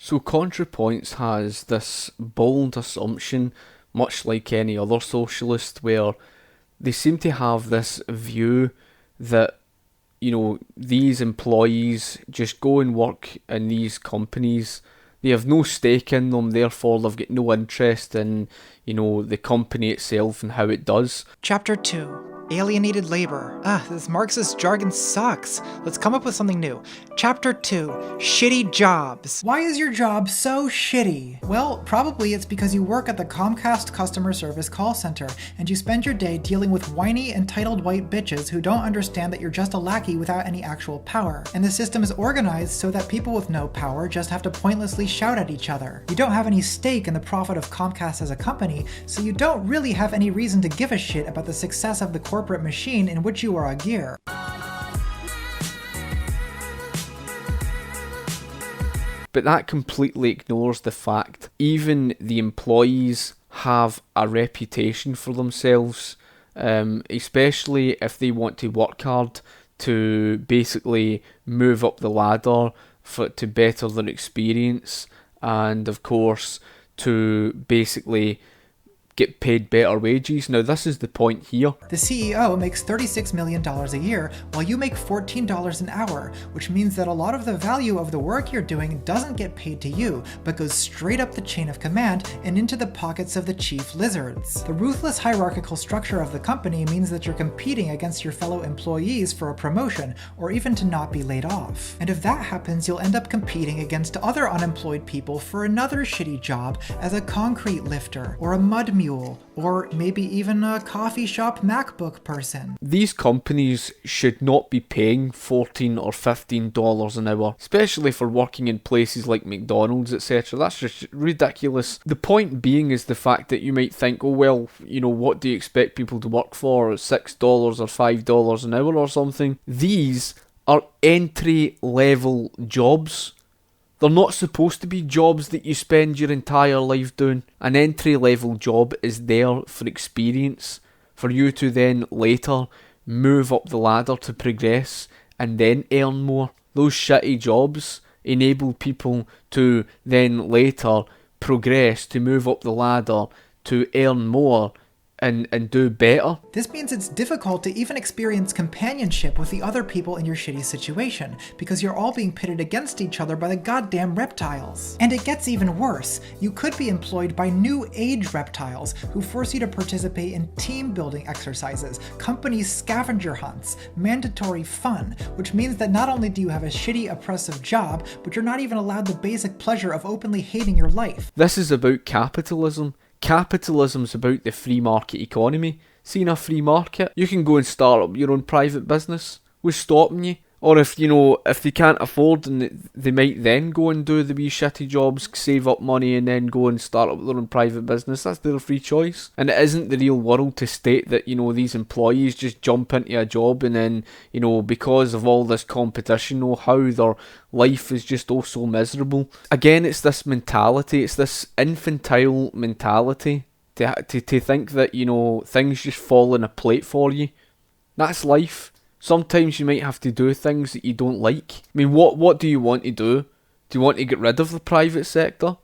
So ContraPoints has this bold assumption, much like any other socialist, where they seem to have this view that, these employees just go and work in these companies. They have no stake in them, therefore they've got no interest in, the company itself and how it does. Chapter 2. Alienated Labor. This Marxist jargon sucks. Let's come up with something new. Chapter 2. Shitty Jobs. Why is your job so shitty? Well, probably it's because you work at the Comcast customer service call center, and you spend your day dealing with whiny, entitled white bitches who don't understand that you're just a lackey without any actual power. And the system is organized so that people with no power just have to pointlessly shout at each other. You don't have any stake in the profit of Comcast as a company, so you don't really have any reason to give a shit about the success of the corporate machine in which you are a gear. But that completely ignores the fact even the employees have a reputation for themselves, especially if they want to work hard to basically move up the ladder to better their experience, and of course to basically get paid better wages. Now this is the point here. The CEO makes $36 million a year while you make $14 an hour, which means that a lot of the value of the work you're doing doesn't get paid to you, but goes straight up the chain of command and into the pockets of the chief lizards. The ruthless hierarchical structure of the company means that you're competing against your fellow employees for a promotion, or even to not be laid off. And if that happens, you'll end up competing against other unemployed people for another shitty job as a concrete lifter, or a mud mule, or maybe even a coffee shop MacBook person. These companies should not be paying $14 or $15 an hour, especially for working in places like McDonald's, etc. That's just ridiculous. The point being is the fact that you might think, oh well, what do you expect people to work for? $6 or $5 an hour or something? These are entry-level jobs. They're not supposed to be jobs that you spend your entire life doing. An entry-level job is there for experience, for you to then later move up the ladder to progress and then earn more. Those shitty jobs enable people to then later progress, to move up the ladder, to earn more and do better. This means it's difficult to even experience companionship with the other people in your shitty situation, because you're all being pitted against each other by the goddamn reptiles. And it gets even worse. You could be employed by new age reptiles who force you to participate in team building exercises, company scavenger hunts, mandatory fun, which means that not only do you have a shitty oppressive job, but you're not even allowed the basic pleasure of openly hating your life. This is about capitalism. Capitalism's about the free market economy. See, in a free market, you can go and start up your own private business. What's stopping you? Or if they can't afford, and they might then go and do the wee shitty jobs, save up money and then go and start up their own private business. That's their free choice. And it isn't the real world to state that, these employees just jump into a job and then, because of all this competition, how their life is just oh so miserable. Again, it's this mentality, it's this infantile mentality to think that, things just fall in a plate for you. That's life. Sometimes you might have to do things that you don't like. I mean, what do you want to do? Do you want to get rid of the private sector?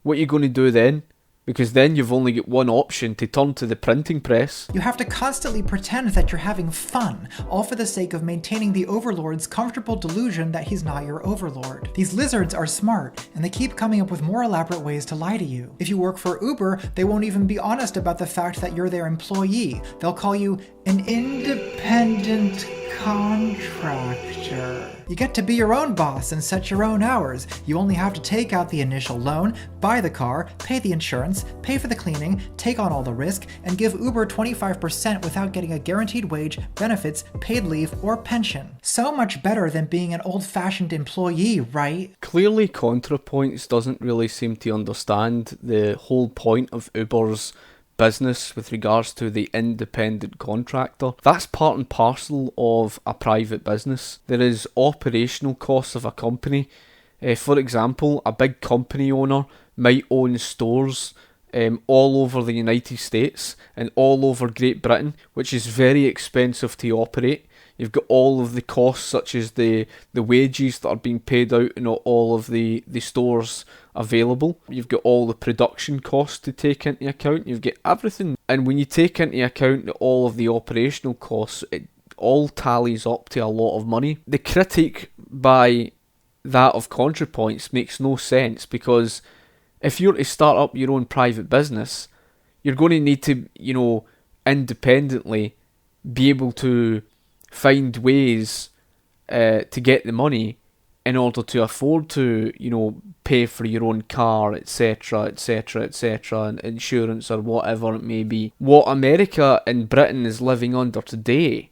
What are you going to do then? Because then you've only got one option, to turn to the printing press. You have to constantly pretend that you're having fun, all for the sake of maintaining the overlord's comfortable delusion that he's not your overlord. These lizards are smart, and they keep coming up with more elaborate ways to lie to you. If you work for Uber, they won't even be honest about the fact that you're their employee. They'll call you an independent contractor. You get to be your own boss and set your own hours. You only have to take out the initial loan, buy the car, pay the insurance, pay for the cleaning, take on all the risk, and give Uber 25% without getting a guaranteed wage, benefits, paid leave, or pension. So much better than being an old-fashioned employee, right? Clearly, ContraPoints doesn't really seem to understand the whole point of Uber's business with regards to the independent contractor. That's part and parcel of a private business. There is operational costs of a company. For example, a big company owner might own stores all over the United States and all over Great Britain, which is very expensive to operate. You've got all of the costs, such as the wages that are being paid out in all of the stores available. You've got all the production costs to take into account. You've got everything. And when you take into account all of the operational costs, it all tallies up to a lot of money. The critique by that of ContraPoints makes no sense, because if you're to start up your own private business, you're going to need to, independently be able to find ways to get the money in order to afford to, pay for your own car, etc., etc., etc., and insurance or whatever it may be. What America and Britain is living under today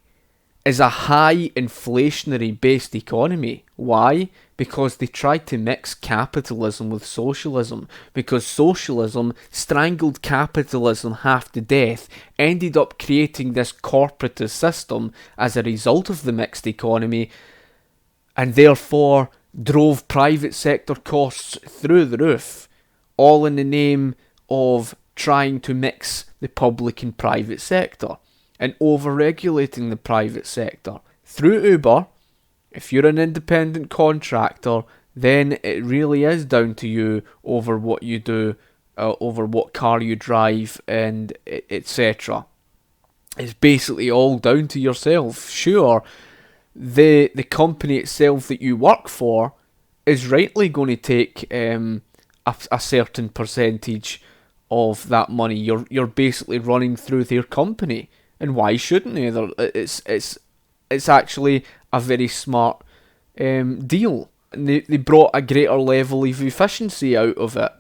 is a high inflationary based economy. Why? Because they tried to mix capitalism with socialism, because socialism strangled capitalism half to death, ended up creating this corporatist system as a result of the mixed economy, and therefore drove private sector costs through the roof, all in the name of trying to mix the public and private sector and over-regulating the private sector. Through Uber, if you're an independent contractor, then it really is down to you over what you do, over what car you drive, and etc. It's basically all down to yourself. Sure, the company itself that you work for is rightly going to take a certain percentage of that money. You're basically running through their company. And why shouldn't they? It's actually a very smart deal. And they brought a greater level of efficiency out of it.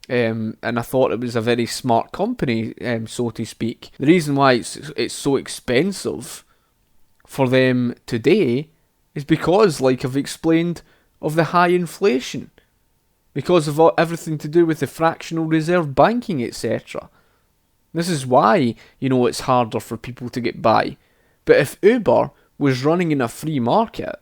And I thought it was a very smart company, so to speak. The reason why it's so expensive for them today is because, like I've explained, of the high inflation. Because of everything to do with the fractional reserve banking, etc. This is why, it's harder for people to get by. But if Uber was running in a free market,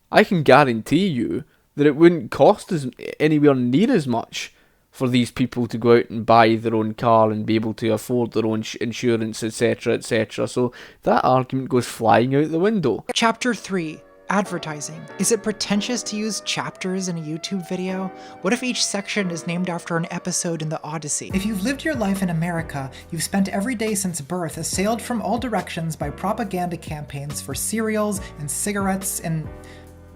I can guarantee you that it wouldn't cost anywhere near as much for these people to go out and buy their own car and be able to afford their own insurance, etc., etc. So that argument goes flying out the window. Chapter 3. Advertising. Is it pretentious to use chapters in a YouTube video? What if each section is named after an episode in the Odyssey? If you've lived your life in America, you've spent every day since birth assailed from all directions by propaganda campaigns for cereals and cigarettes and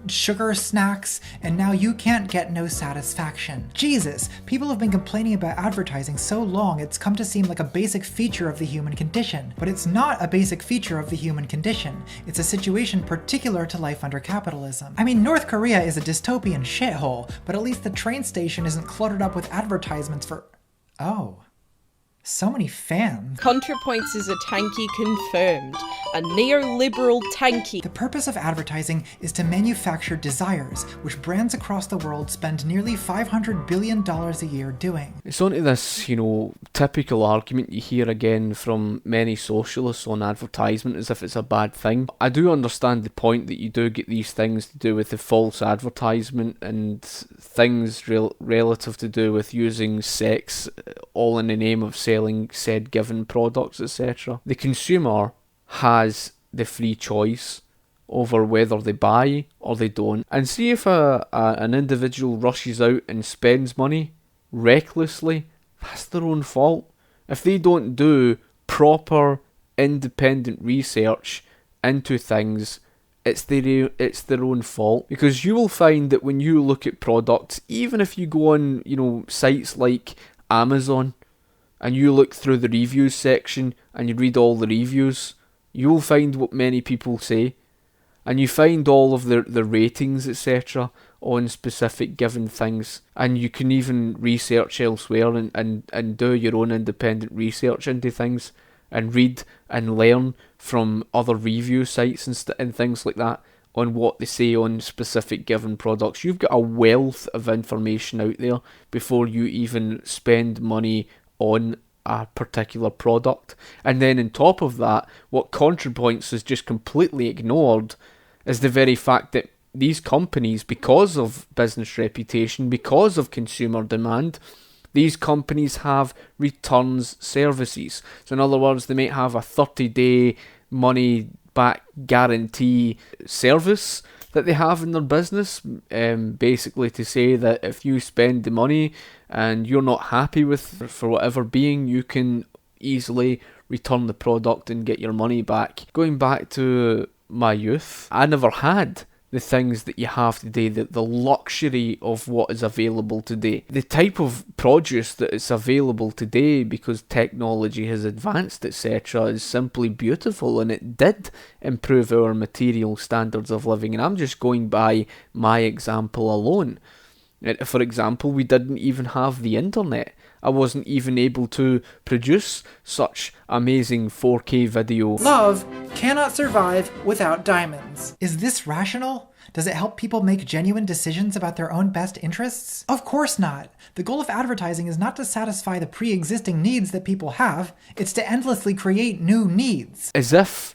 sugar snacks, and now you can't get no satisfaction. Jesus, people have been complaining about advertising so long it's come to seem like a basic feature of the human condition. But it's not a basic feature of the human condition. It's a situation particular to life under capitalism. I mean, North Korea is a dystopian shithole, but at least the train station isn't cluttered up with advertisements for... Oh. So many fans. ContraPoints is a tanky confirmed. A neoliberal tanky. The purpose of advertising is to manufacture desires, which brands across the world spend nearly $500 billion a year doing. It's onto this, typical argument you hear again from many socialists on advertisement as if it's a bad thing. I do understand the point that you do get these things to do with the false advertisement and things relative to do with using sex all in the name of selling said given products, etc. The consumer has the free choice over whether they buy or they don't. And see if an individual rushes out and spends money recklessly, that's their own fault. If they don't do proper independent research into things, it's their own fault. Because you will find that when you look at products, even if you go on, sites like Amazon, and you look through the reviews section and you read all the reviews, you will find what many people say, and you find all of the ratings, etc., on specific given things, and you can even research elsewhere and do your own independent research into things, and read and learn from other review sites and things like that on what they say on specific given products. You've got a wealth of information out there before you even spend money on a particular product. And then on top of that, what ContraPoints has just completely ignored is the very fact that these companies, because of business reputation, because of consumer demand, these companies have returns services. So in other words, they might have a 30-day money back guarantee service that they have in their business, basically to say that if you spend the money and you're not happy with for whatever being, you can easily return the product and get your money back. Going back to my youth, I never had the things that you have today, the luxury of what is available today. The type of produce that is available today, because technology has advanced, etc., is simply beautiful, and it did improve our material standards of living. And I'm just going by my example alone. For example, we didn't even have the internet. I wasn't even able to produce such amazing 4K video. Love cannot survive without diamonds. Is this rational? Does it help people make genuine decisions about their own best interests? Of course not. The goal of advertising is not to satisfy the pre-existing needs that people have. It's to endlessly create new needs. As if,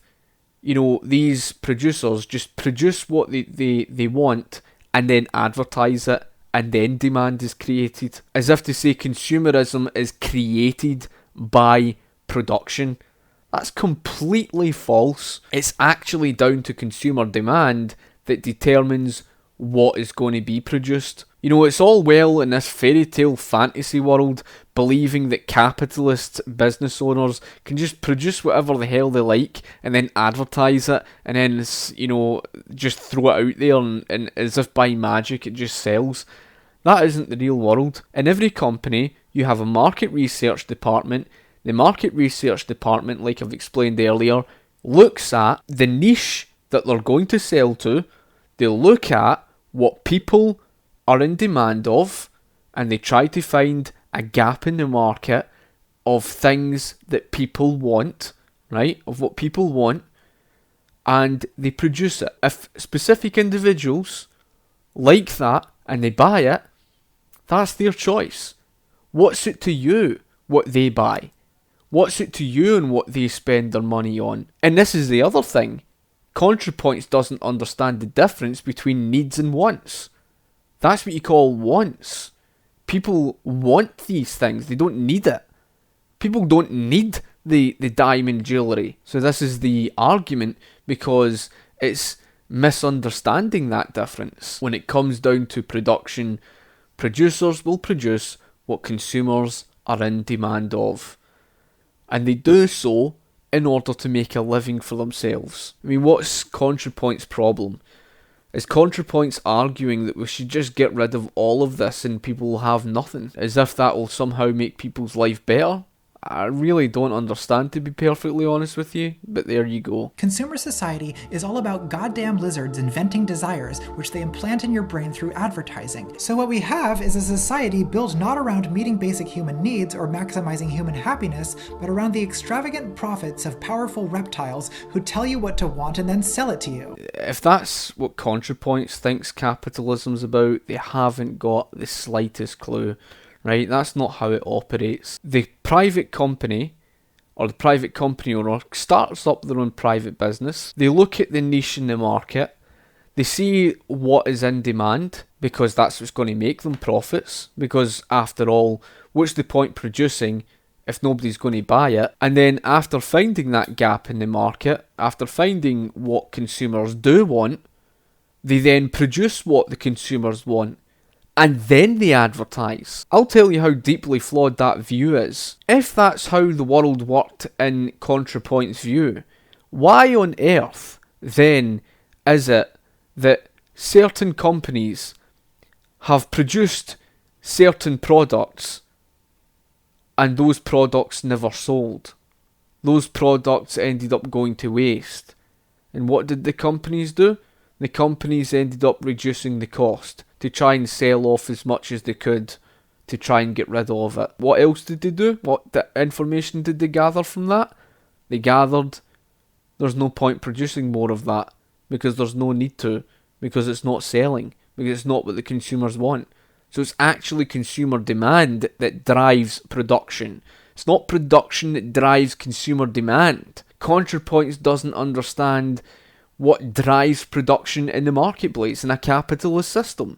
these producers just produce what they want and then advertise it, and then demand is created. As if to say consumerism is created by production. That's completely false. It's actually down to consumer demand that determines what is going to be produced. It's all well in this fairy tale fantasy world believing that capitalist business owners can just produce whatever the hell they like and then advertise it and then, just throw it out there and as if by magic it just sells. That isn't the real world. In every company, you have a market research department. The market research department, like I've explained earlier, looks at the niche that they're going to sell to. They look at what people are in demand of, and they try to find a gap in the market of things that people want, right? Of what people want, and they produce it. If specific individuals like that and they buy it, that's their choice. What's it to you what they buy? What's it to you and what they spend their money on? And this is the other thing. ContraPoints doesn't understand the difference between needs and wants. That's what you call wants. People want these things. They don't need it. People don't need the diamond jewellery. So this is the argument, because it's misunderstanding that difference. When it comes down to production, producers will produce what consumers are in demand of. And they do so in order to make a living for themselves. I mean, what's ContraPoints' problem? Is ContraPoints arguing that we should just get rid of all of this and people will have nothing, as if that will somehow make people's life better? I really don't understand, to be perfectly honest with you, but there you go. Consumer society is all about goddamn lizards inventing desires, which they implant in your brain through advertising. So what we have is a society built not around meeting basic human needs or maximizing human happiness, but around the extravagant profits of powerful reptiles who tell you what to want and then sell it to you. If that's what ContraPoints thinks capitalism's about, they haven't got the slightest clue. Right, that's not how it operates. The private company, or the private company owner, starts up their own private business. They look at the niche in the market. They see what is in demand, because that's what's going to make them profits. Because after all, what's the point producing if nobody's going to buy it? And then after finding that gap in the market, after finding what consumers do want, they then produce what the consumers want. And then they advertise. I'll tell you how deeply flawed that view is. If that's how the world worked in ContraPoints' view, why on earth then is it that certain companies have produced certain products and those products never sold? Those products ended up going to waste. And what did the companies do? The companies ended up reducing the cost to try and sell off as much as they could to try and get rid of it. What else did they do? What information did they gather from that? They gathered there's no point producing more of that because there's no need to, because it's not selling, because it's not what the consumers want. So it's actually consumer demand that drives production. It's not production that drives consumer demand. ContraPoints doesn't understand what drives production in the marketplace in a capitalist system.